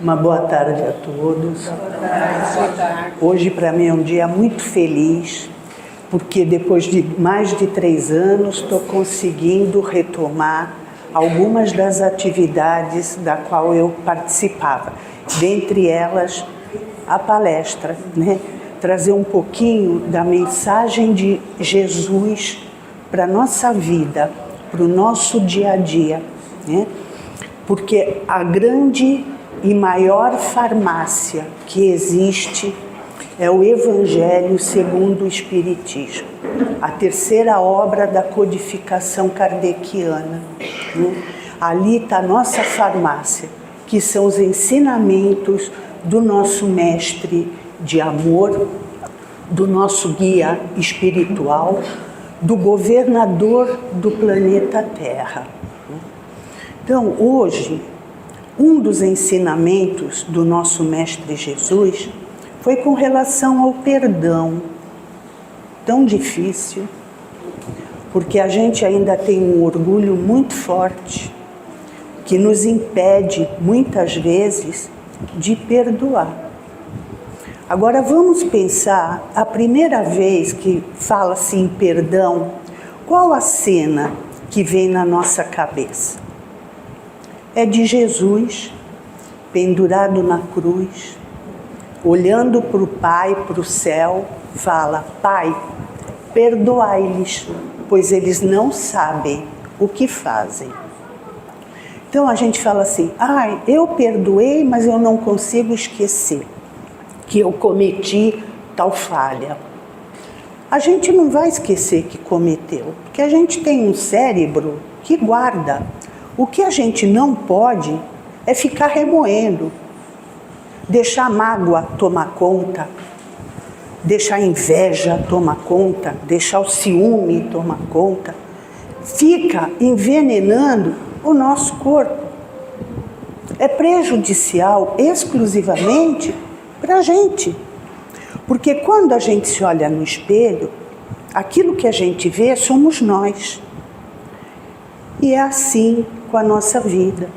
Uma boa tarde a todos. Boa tarde. Hoje para mim é um dia muito feliz, porque depois de mais de 3 anos estou conseguindo retomar algumas das atividades da qual eu participava. Dentre elas, a palestra, né? Trazer um pouquinho da mensagem de Jesus para a nossa vida, para o nosso dia a dia, né? Porque a grande e maior farmácia que existe é o Evangelho segundo o Espiritismo, a terceira obra da codificação kardeciana, né? Ali está a nossa farmácia, que são os ensinamentos do nosso mestre de amor, do nosso guia espiritual, do governador do planeta Terra. Então, hoje, um dos ensinamentos do nosso Mestre Jesus foi com relação ao perdão. Tão difícil, porque a gente ainda tem um orgulho muito forte que nos impede, muitas vezes, de perdoar. Agora vamos pensar, a primeira vez que fala-se em perdão, qual a cena que vem na nossa cabeça? É de Jesus, pendurado na cruz, olhando para o Pai, para o céu, fala: Pai, perdoai-lhes, pois eles não sabem o que fazem. Então a gente fala assim: eu perdoei, mas eu não consigo esquecer que eu cometi tal falha. A gente não vai esquecer que cometeu, porque a gente tem um cérebro que guarda. O que a gente não pode é ficar remoendo, deixar a mágoa tomar conta, deixar a inveja tomar conta, deixar o ciúme tomar conta. Fica envenenando o nosso corpo. É prejudicial exclusivamente para a gente. Porque quando a gente se olha no espelho, aquilo que a gente vê somos nós. E é assim com a nossa vida.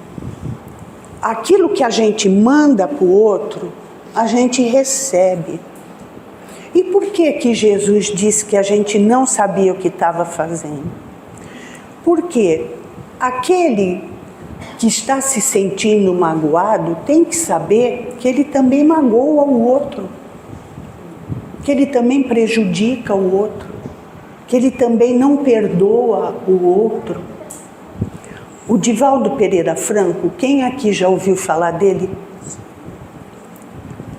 Aquilo que a gente manda para o outro, a gente recebe. E por que Jesus disse que a gente não sabia o que estava fazendo? Porque aquele que está se sentindo magoado tem que saber que ele também magoa o outro, que ele também prejudica o outro, que ele também não perdoa o outro. O Divaldo Pereira Franco, quem aqui já ouviu falar dele?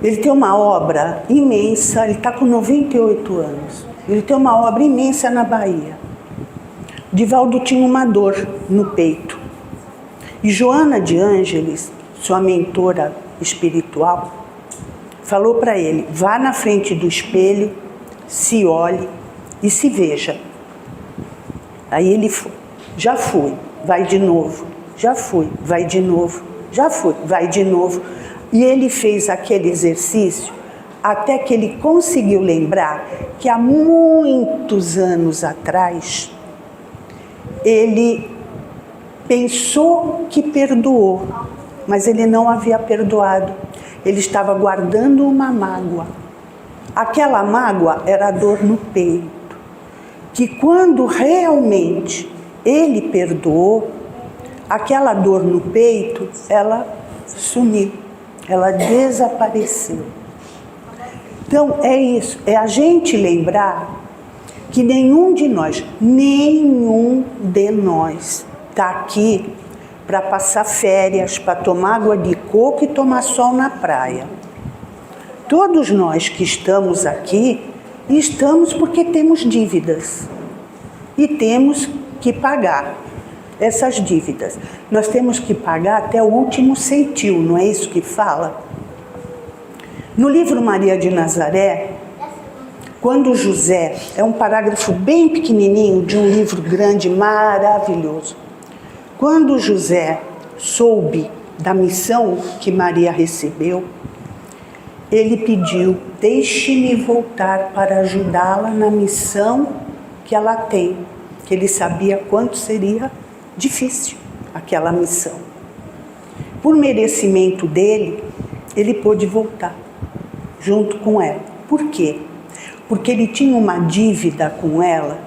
Ele tem uma obra imensa, ele está com 98 anos. Ele tem uma obra imensa na Bahia. Divaldo tinha uma dor no peito. E Joana de Ângeles, sua mentora espiritual, falou para ele: vá na frente do espelho, se olhe e se veja. Aí ele foi. Já fui. Vai de novo, já fui, vai de novo, já fui, vai de novo. E ele fez aquele exercício até que ele conseguiu lembrar que há muitos anos atrás ele pensou que perdoou, mas ele não havia perdoado. Ele estava guardando uma mágoa. Aquela mágoa era a dor no peito, que quando realmente ele perdoou, aquela dor no peito, ela sumiu, ela desapareceu. Então é isso, é a gente lembrar que nenhum de nós está aqui para passar férias, para tomar água de coco e tomar sol na praia. Todos nós que estamos aqui, estamos porque temos dívidas e temos que pagar essas dívidas. Nós temos que pagar até o último centil, não é isso que fala? No livro Maria de Nazaré, quando José, é um parágrafo bem pequenininho de um livro grande, maravilhoso. Quando José soube da missão que Maria recebeu, ele pediu: deixe-me voltar para ajudá-la na missão que ela tem. Que ele sabia quanto seria difícil aquela missão. por merecimento dele, ele pôde voltar junto com ela. Por quê? Porque ele tinha uma dívida com ela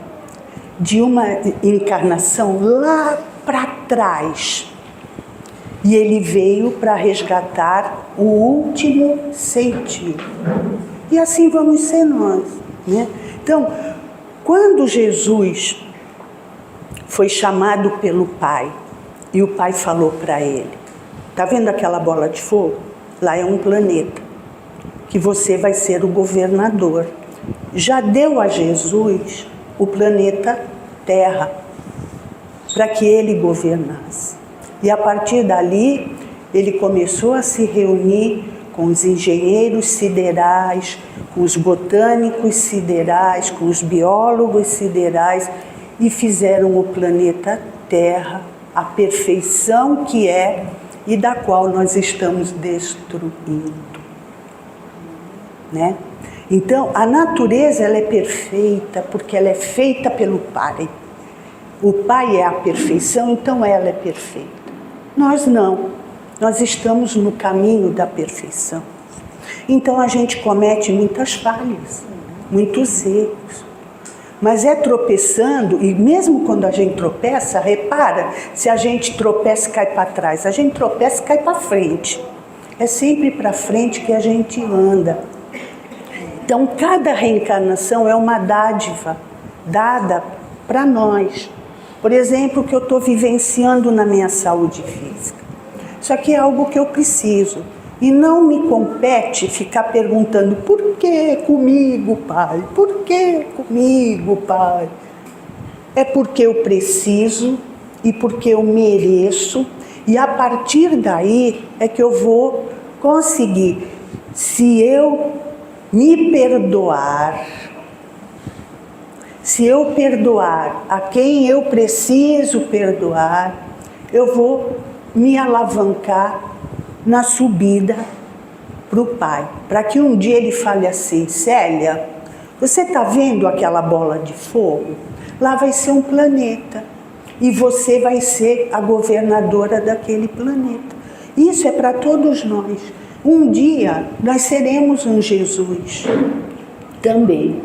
de uma encarnação lá para trás. E ele veio para resgatar o último sentido. E assim vamos ser nós, né? Então, quando Jesus foi chamado pelo Pai, e o Pai falou para ele, tá vendo aquela bola de fogo? Lá é um planeta, que você vai ser o governador. Já deu a Jesus o planeta Terra, para que ele governasse. E a partir dali, ele começou a se reunir com os engenheiros siderais, com os botânicos siderais, com os biólogos siderais, e fizeram o planeta Terra, a perfeição que é e da qual nós estamos destruindo, né? Então, a natureza ela é perfeita porque ela é feita pelo Pai. O Pai é a perfeição, então ela é perfeita. Nós não. Nós estamos no caminho da perfeição. Então a gente comete muitas falhas, muitos erros. Mas é tropeçando, e mesmo quando a gente tropeça, repara, se a gente tropeça e cai para trás, a gente tropeça e cai para frente. É sempre para frente que a gente anda. Então cada reencarnação é uma dádiva dada para nós. Por exemplo, o que eu estou vivenciando na minha saúde física. Isso aqui é algo que eu preciso. E não me compete ficar perguntando, por que comigo, Pai? Por que comigo, Pai? É porque eu preciso e porque eu mereço. E a partir daí é que eu vou conseguir. Se eu me perdoar, se eu perdoar a quem eu preciso perdoar, eu vou me alavancar na subida para o Pai. Para que um dia ele fale assim, Célia, você está vendo aquela bola de fogo? Lá vai ser um planeta. E você vai ser a governadora daquele planeta. Isso é para todos nós. Um dia nós seremos um Jesus também.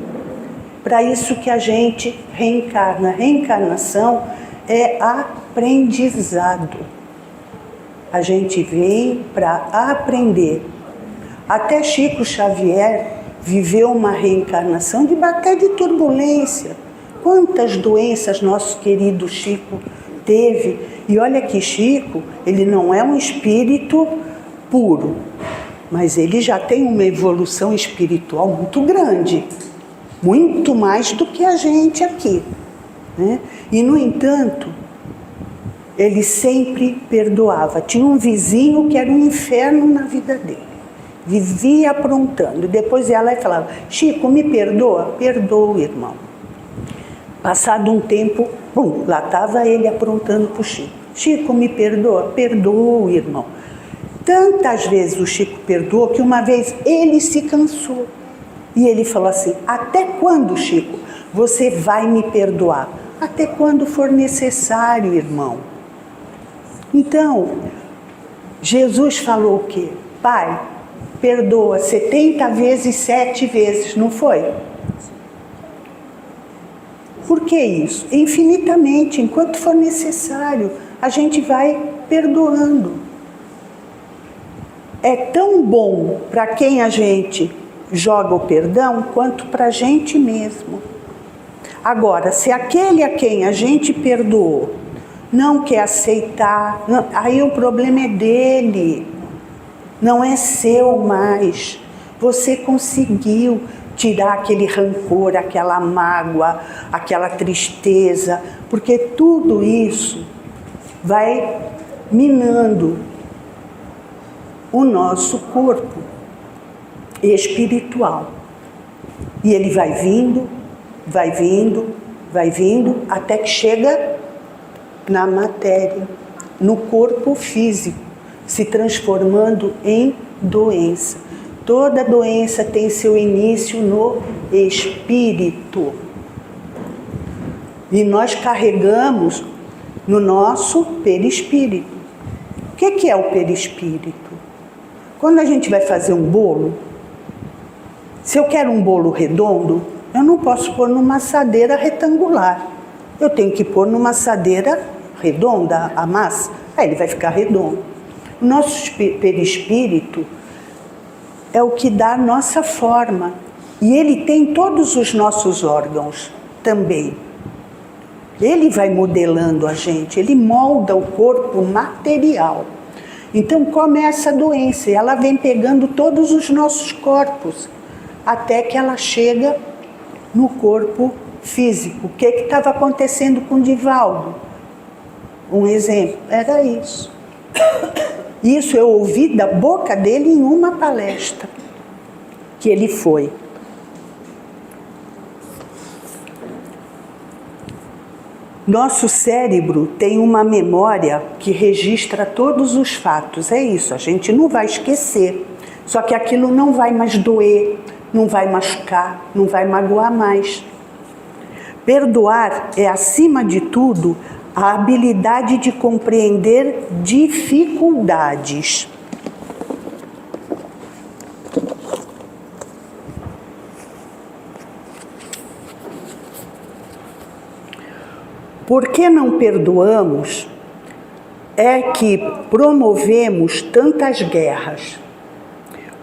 Para isso que a gente reencarna. Reencarnação é aprendizado. A gente vem para aprender. Até Chico Xavier viveu uma reencarnação de bater de turbulência. Quantas doenças nosso querido Chico teve. E olha que Chico, ele não é um espírito puro, mas ele já tem uma evolução espiritual muito grande. Muito mais do que a gente aqui, né? E, no entanto, ele sempre perdoava. Tinha um vizinho que era um inferno na vida dele. Vivia aprontando. Depois ia lá e falava, Chico, me perdoa? Perdoa, irmão. Passado um tempo, bum, lá estava ele aprontando para o Chico. Chico, me perdoa? Perdoa, irmão. Tantas vezes o Chico perdoou que uma vez ele se cansou. E ele falou assim, até quando, Chico, você vai me perdoar? Até quando for necessário, irmão. Então, Jesus falou o quê? Pai, perdoa 70 vezes, 7 vezes, não foi? Por que isso? Infinitamente, enquanto for necessário, a gente vai perdoando. É tão bom para quem a gente joga o perdão quanto para a gente mesmo. Agora, se aquele a quem a gente perdoou não quer aceitar, não, aí o problema é dele, não é seu mais. Você conseguiu tirar aquele rancor, aquela mágoa, aquela tristeza, porque tudo isso vai minando o nosso corpo espiritual. E ele vai vindo, vai vindo, vai vindo, até que chega na matéria, no corpo físico, se transformando em doença. Toda doença tem seu início no espírito. E nós carregamos no nosso perispírito. O que é o perispírito? Quando a gente vai fazer um bolo, se eu quero um bolo redondo, eu não posso pôr numa assadeira retangular. Eu tenho que pôr numa assadeira redonda a massa, aí ele vai ficar redondo. O nosso perispírito é o que dá a nossa forma. E ele tem todos os nossos órgãos também. Ele vai modelando a gente, ele molda o corpo material. Então começa a doença, e ela vem pegando todos os nossos corpos, até que ela chega no corpo físico. O que estava acontecendo com o Divaldo? Um exemplo, era isso. Isso eu ouvi da boca dele em uma palestra que ele foi. Nosso cérebro tem uma memória que registra todos os fatos. É isso, a gente não vai esquecer. Só que aquilo não vai mais doer, não vai machucar, não vai magoar mais. Perdoar é, acima de tudo, a habilidade de compreender dificuldades. Por que não perdoamos é que promovemos tantas guerras.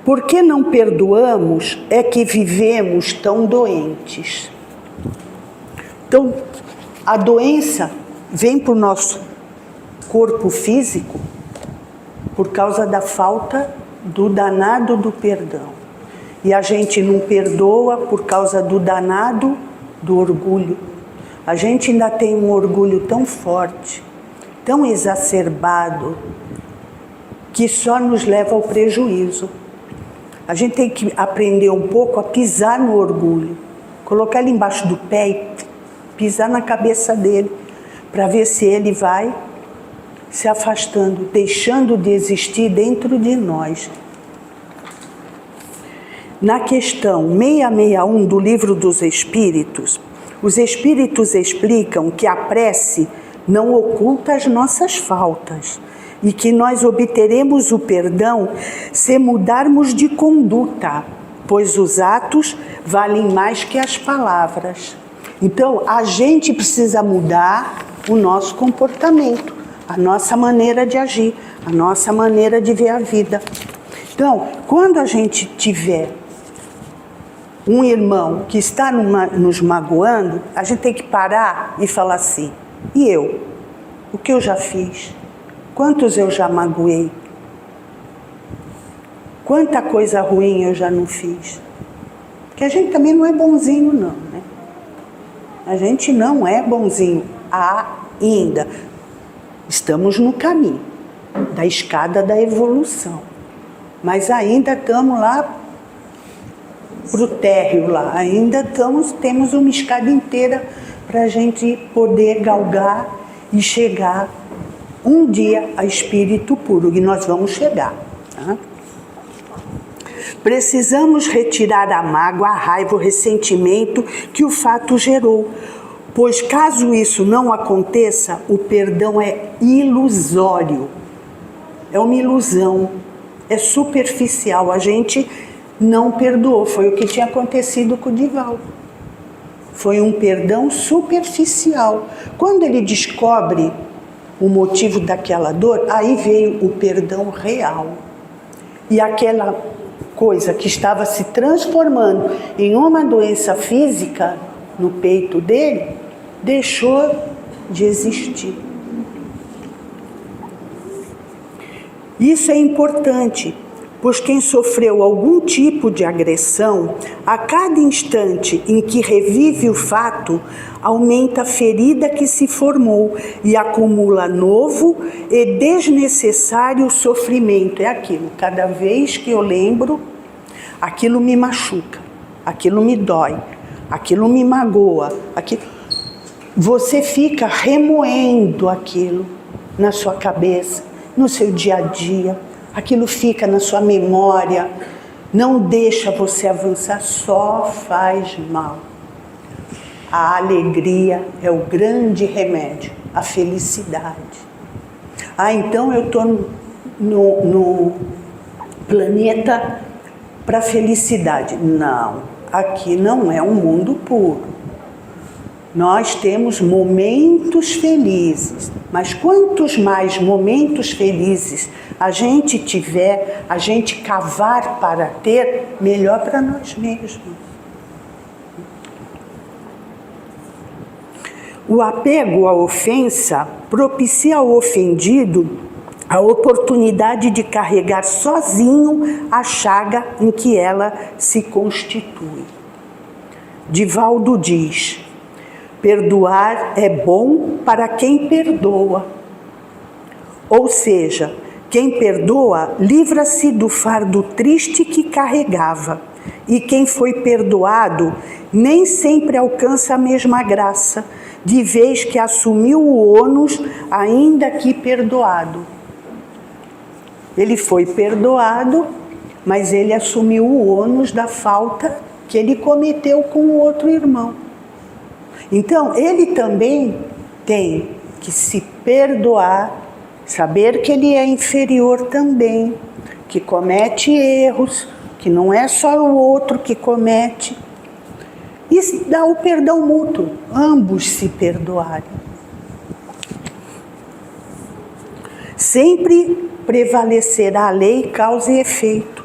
Por que não perdoamos é que vivemos tão doentes. Então, a doença vem para o nosso corpo físico por causa da falta do danado do perdão. E a gente não perdoa por causa do danado do orgulho. A gente ainda tem um orgulho tão forte, tão exacerbado, que só nos leva ao prejuízo. A gente tem que aprender um pouco a pisar no orgulho, colocar ele embaixo do pé e pisar na cabeça dele, para ver se ele vai se afastando, deixando de existir dentro de nós. Na questão 661 do Livro dos Espíritos, os Espíritos explicam que a prece não oculta as nossas faltas e que nós obteremos o perdão se mudarmos de conduta, pois os atos valem mais que as palavras. Então, a gente precisa mudar o nosso comportamento, a nossa maneira de agir, a nossa maneira de ver a vida. Então, quando a gente tiver um irmão que está nos magoando, a gente tem que parar e falar assim: e eu? O que eu já fiz? Quantos eu já magoei? Quanta coisa ruim eu já não fiz? Porque a gente também não é bonzinho não, né? A gente não é bonzinho ainda. Estamos no caminho da escada da evolução. Mas ainda estamos lá pro térreo lá. Ainda temos uma escada inteira para a gente poder galgar e chegar um dia a espírito puro. E nós vamos chegar. Tá? Precisamos retirar a mágoa, a raiva, o ressentimento que o fato gerou. Pois caso isso não aconteça, o perdão é ilusório. É uma ilusão. É superficial. A gente não perdoou. Foi o que tinha acontecido com o Divaldo. Foi um perdão superficial. Quando ele descobre o motivo daquela dor, aí veio o perdão real. E aquela coisa que estava se transformando em uma doença física no peito dele, deixou de existir. Isso é importante, pois quem sofreu algum tipo de agressão, a cada instante em que revive o fato, aumenta a ferida que se formou e acumula novo e desnecessário sofrimento. É aquilo, cada vez que eu lembro, aquilo me machuca, aquilo me dói, aquilo me magoa, você fica remoendo aquilo na sua cabeça, no seu dia a dia. Aquilo fica na sua memória, não deixa você avançar, só faz mal. A alegria é o grande remédio, a felicidade. Então eu estou no planeta para felicidade. Não, aqui não é um mundo puro. Nós temos momentos felizes, mas quantos mais momentos felizes a gente tiver, a gente cavar para ter, melhor para nós mesmos. O apego à ofensa propicia ao ofendido a oportunidade de carregar sozinho a chaga em que ela se constitui. Divaldo diz: perdoar é bom para quem perdoa. Ou seja, quem perdoa livra-se do fardo triste que carregava, e quem foi perdoado nem sempre alcança a mesma graça, de vez que assumiu o ônus, ainda que perdoado. Ele foi perdoado, mas ele assumiu o ônus da falta que ele cometeu com o outro irmão. Então, ele também tem que se perdoar, saber que ele é inferior também, que comete erros, que não é só o outro que comete, e dar o perdão mútuo, ambos se perdoarem. Sempre prevalecerá a lei causa e efeito,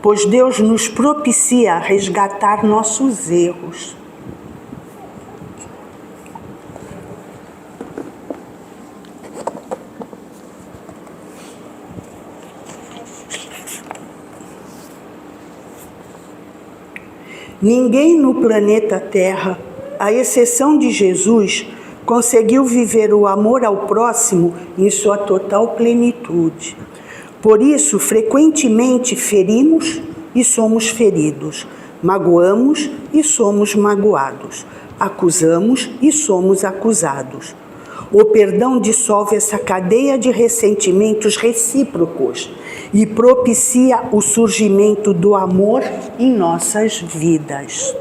pois Deus nos propicia a resgatar nossos erros. Ninguém no planeta Terra, à exceção de Jesus, conseguiu viver o amor ao próximo em sua total plenitude. Por isso, frequentemente ferimos e somos feridos, magoamos e somos magoados, acusamos e somos acusados. O perdão dissolve essa cadeia de ressentimentos recíprocos e propicia o surgimento do amor em nossas vidas.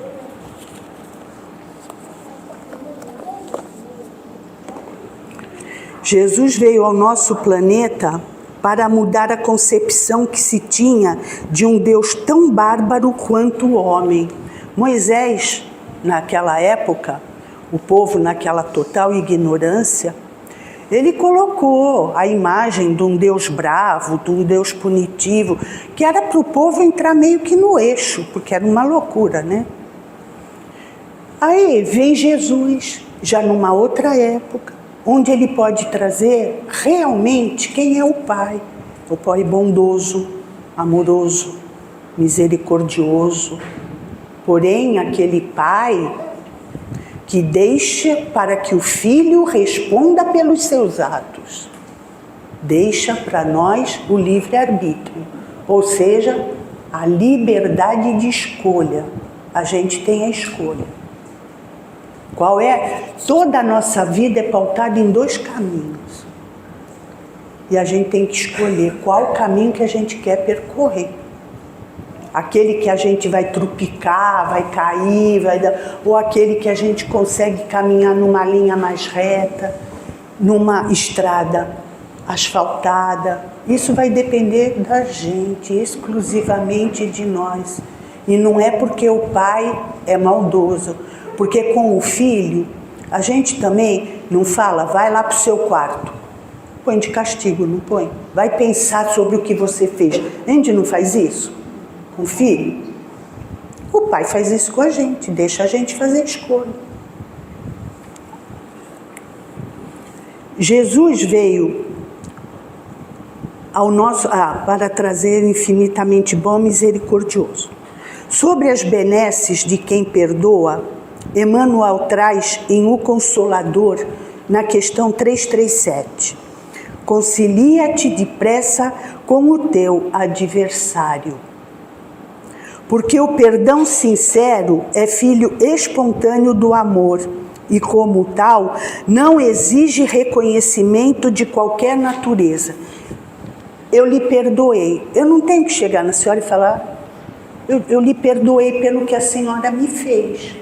Jesus veio ao nosso planeta para mudar a concepção que se tinha de um Deus tão bárbaro quanto o homem. Moisés, naquela época, o povo naquela total ignorância, ele colocou a imagem de um Deus bravo, de um Deus punitivo, que era para o povo entrar meio que no eixo, porque era uma loucura, né? Aí vem Jesus, já numa outra época, onde ele pode trazer realmente quem é o Pai bondoso, amoroso, misericordioso, porém aquele Pai que deixa para que o Filho responda pelos seus atos. Deixa para nós o livre-arbítrio, ou seja, a liberdade de escolha. A gente tem a escolha. Qual é? Toda a nossa vida é pautada em 2 caminhos. E a gente tem que escolher qual caminho que a gente quer percorrer. Aquele que a gente vai trupicar, vai cair, ou aquele que a gente consegue caminhar numa linha mais reta, numa estrada asfaltada. Isso vai depender da gente, exclusivamente de nós. E não é porque o pai é maldoso, porque com o filho, a gente também não fala, vai lá para o seu quarto. Põe de castigo, não põe? Vai pensar sobre o que você fez. A gente não faz isso? Com o filho? O pai faz isso com a gente, deixa a gente fazer escolha. Jesus veio ao nosso, para trazer infinitamente bom, misericordioso. Sobre as benesses de quem perdoa, Emmanuel traz em O Consolador, na questão 337. Concilia-te depressa com o teu adversário. Porque o perdão sincero é filho espontâneo do amor e, como tal, não exige reconhecimento de qualquer natureza. Eu lhe perdoei. Eu não tenho que chegar na senhora e falar, eu lhe perdoei pelo que a senhora me fez.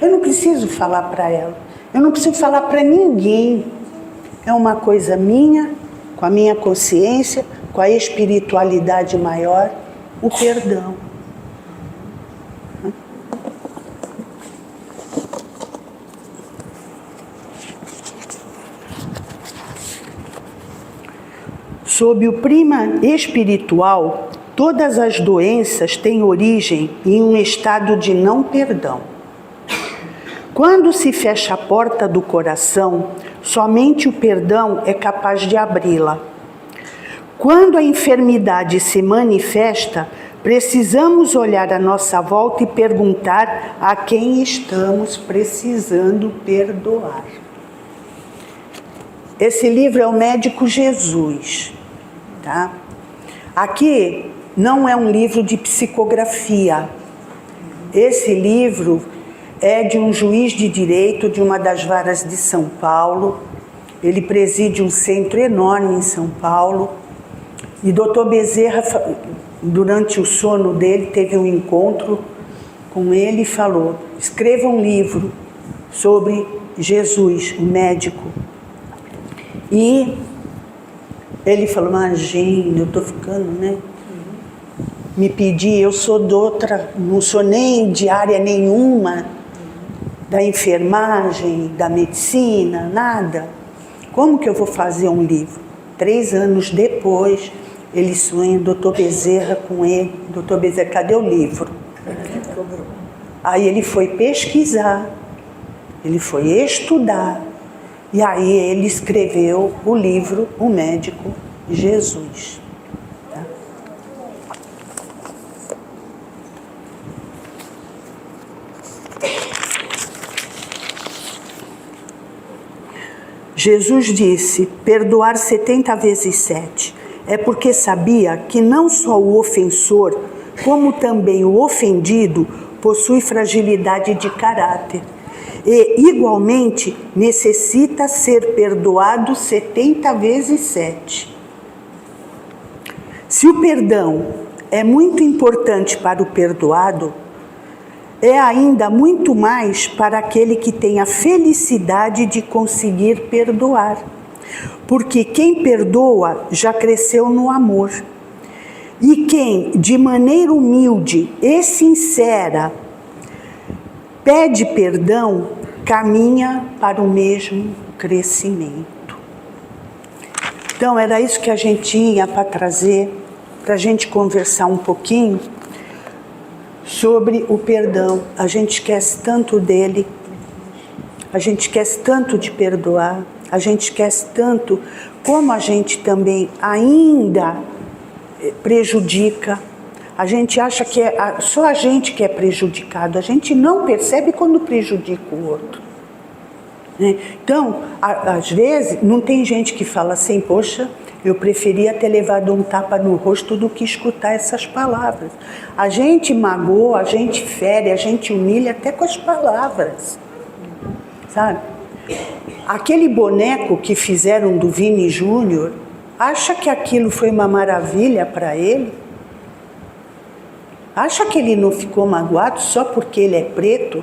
Eu não preciso falar para ela. Eu não preciso falar para ninguém. É uma coisa minha, com a minha consciência, Qual a espiritualidade maior? O perdão. Sob o prisma espiritual, todas as doenças têm origem em um estado de não perdão. Quando se fecha a porta do coração, somente o perdão é capaz de abri-la. Quando a enfermidade se manifesta, precisamos olhar à nossa volta e perguntar a quem estamos precisando perdoar. Esse livro é o Médico Jesus. Tá? Aqui não é um livro de psicografia. Esse livro é de um juiz de direito de uma das varas de São Paulo. Ele preside um centro enorme em São Paulo. E Dr. Bezerra, durante o sono dele, teve um encontro com ele e falou: escreva um livro sobre Jesus, o médico. E ele falou: imagina, eu estou ficando, né? Me pedi, eu sou de outra, não sou nem de área nenhuma, da enfermagem, da medicina, nada. Como que eu vou fazer um livro? 3 anos depois, ele sonha Dr. Bezerra com ele. Dr. Bezerra, cadê o livro? Aí ele foi pesquisar, ele foi estudar. E aí ele escreveu o livro O Médico Jesus. Tá? Jesus disse: perdoar 70 vezes 7. É porque sabia que não só o ofensor, como também o ofendido, possui fragilidade de caráter. E, igualmente, necessita ser perdoado 70 vezes 7. Se o perdão é muito importante para o perdoado, é ainda muito mais para aquele que tem a felicidade de conseguir perdoar. Porque quem perdoa já cresceu no amor. E quem, de maneira humilde e sincera, pede perdão, caminha para o mesmo crescimento. Então, era isso que a gente tinha para trazer, para a gente conversar um pouquinho sobre o perdão. A gente esquece tanto dele, a gente esquece tanto de perdoar, a gente esquece tanto como a gente também ainda prejudica. A gente acha que é só a gente que é prejudicado. A gente não percebe quando prejudica o outro. Né? Então, às vezes, não tem gente que fala assim: poxa, eu preferia ter levado um tapa no rosto do que escutar essas palavras. A gente magoa, a gente fere, a gente humilha até com as palavras. Sabe? Aquele boneco que fizeram do Vini Júnior, acha que aquilo foi uma maravilha para ele? Acha que ele não ficou magoado só porque ele é preto?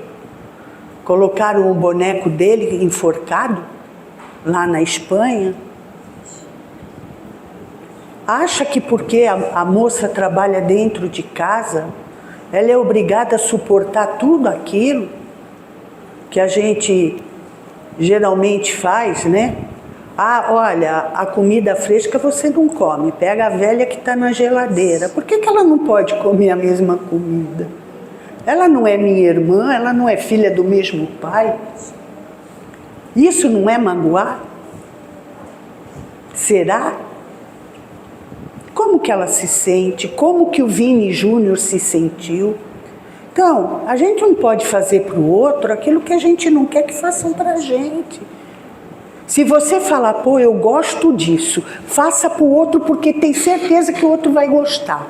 Colocaram o boneco dele enforcado lá na Espanha? Acha que porque a moça trabalha dentro de casa, ela é obrigada a suportar tudo aquilo que a gente geralmente faz, né? Ah, olha, a comida fresca você não come, pega a velha que está na geladeira. Por que ela não pode comer a mesma comida? Ela não é minha irmã, ela não é filha do mesmo pai? Isso não é magoar? Será? Como que ela se sente? Como que o Vini Júnior se sentiu? Então, a gente não pode fazer para o outro aquilo que a gente não quer que façam para a gente. Se você falar, pô, eu gosto disso, faça para o outro porque tem certeza que o outro vai gostar.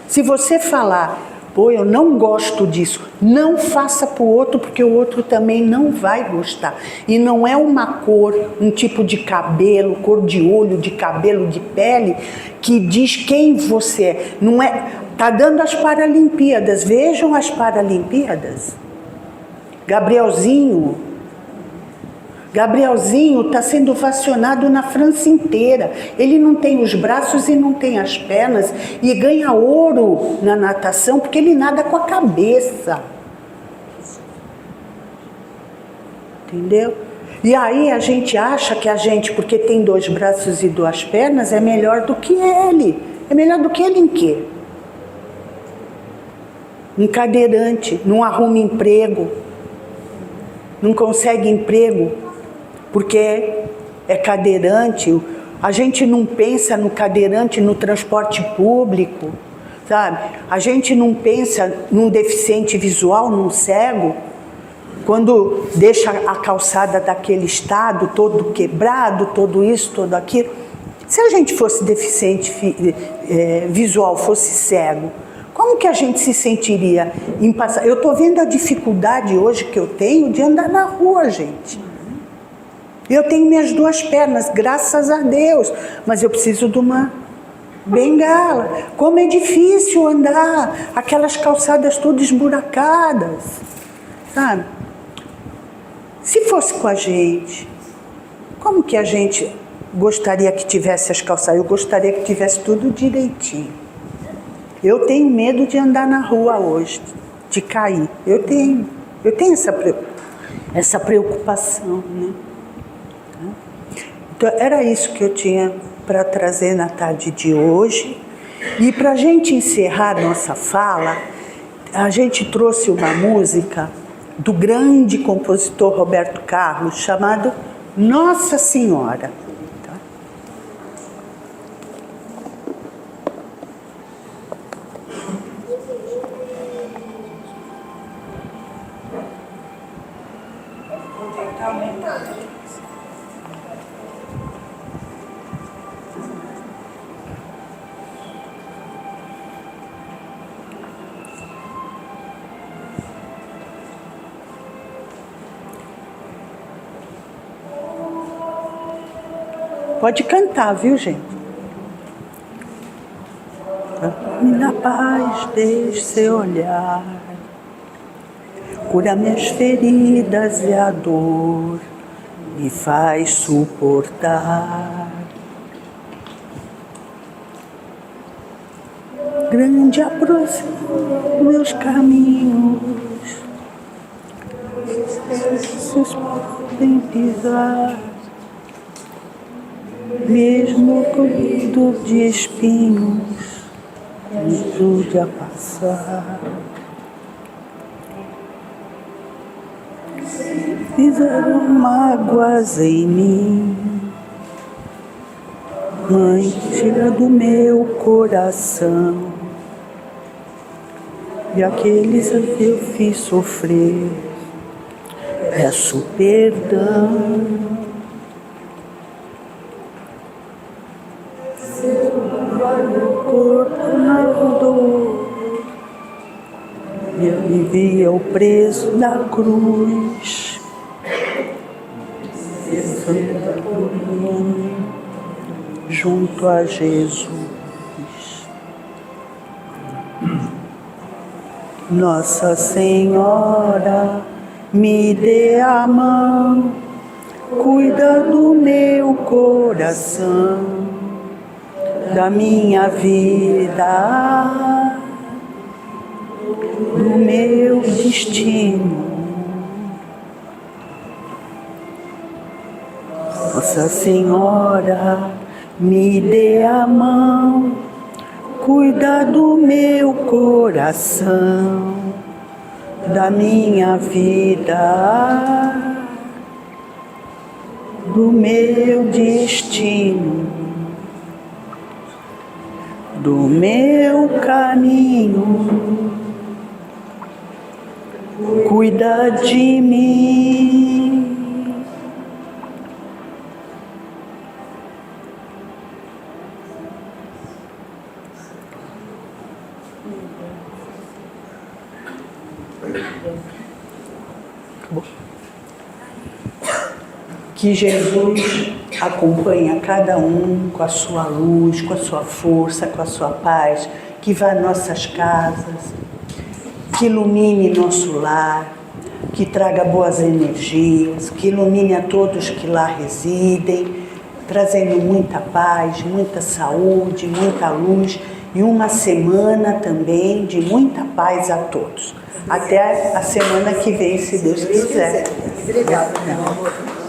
Se você falar, pô, eu não gosto disso, não faça para o outro porque o outro também não vai gostar. E não é uma cor, um tipo de cabelo, cor de olho, de cabelo, de pele, que diz quem você é. Não é, tá dando as Paralimpíadas, vejam as Paralimpíadas. Gabrielzinho Gabrielzinho está sendo vacionado na França inteira. Ele não tem os braços e não tem as pernas e ganha ouro na natação porque ele nada com a cabeça. Entendeu? E aí a gente acha que a gente, porque tem 2 braços e 2 pernas, é melhor do que ele. É melhor do que ele em quê? Um cadeirante, não arruma emprego, não consegue emprego porque é cadeirante. A gente não pensa no cadeirante no transporte público, sabe? A gente não pensa num deficiente visual, num cego, quando deixa a calçada daquele estado, todo quebrado, todo isso, todo aquilo. Se a gente fosse deficiente visual, fosse cego, como que a gente se sentiria em passar? Eu estou vendo a dificuldade hoje que eu tenho de andar na rua, gente. Eu tenho minhas 2 pernas, graças a Deus, mas eu preciso de uma bengala. Como é difícil andar, aquelas calçadas todas esburacadas, sabe? Se fosse com a gente, como que a gente gostaria que tivesse as calçadas? Eu gostaria que tivesse tudo direitinho. Eu tenho medo de andar na rua hoje, de cair. Eu tenho essa preocupação, né? Então, era isso que eu tinha para trazer na tarde de hoje. E para a gente encerrar nossa fala, a gente trouxe uma música do grande compositor Roberto Carlos, chamado Nossa Senhora. Pode cantar, viu, gente? Na paz, deixe seu olhar, cura minhas feridas e a dor me faz suportar. Grande aproxima meus caminhos, vocês podem pisar. Mesmo cobrido de espinhos, me ajude a passar. Fizeram mágoas em mim, Mãe, tira do meu coração, e aqueles que eu fiz sofrer, peço perdão. Corpo na dor, me alivia o preço da cruz, junto a Jesus. Nossa Senhora, me dê a mão, cuida do meu coração, da minha vida, do meu destino. Nossa Senhora, me dê a mão, cuida do meu coração, da minha vida, do meu destino, do meu caminho, cuida de mim. Que Jesus acompanhe a cada um com a sua luz, com a sua força, com a sua paz, que vá às nossas casas, que ilumine nosso lar, que traga boas energias, que ilumine a todos que lá residem, trazendo muita paz, muita saúde, muita luz e uma semana também de muita paz a todos. Até a semana que vem, se Deus quiser. Obrigada, meu amor.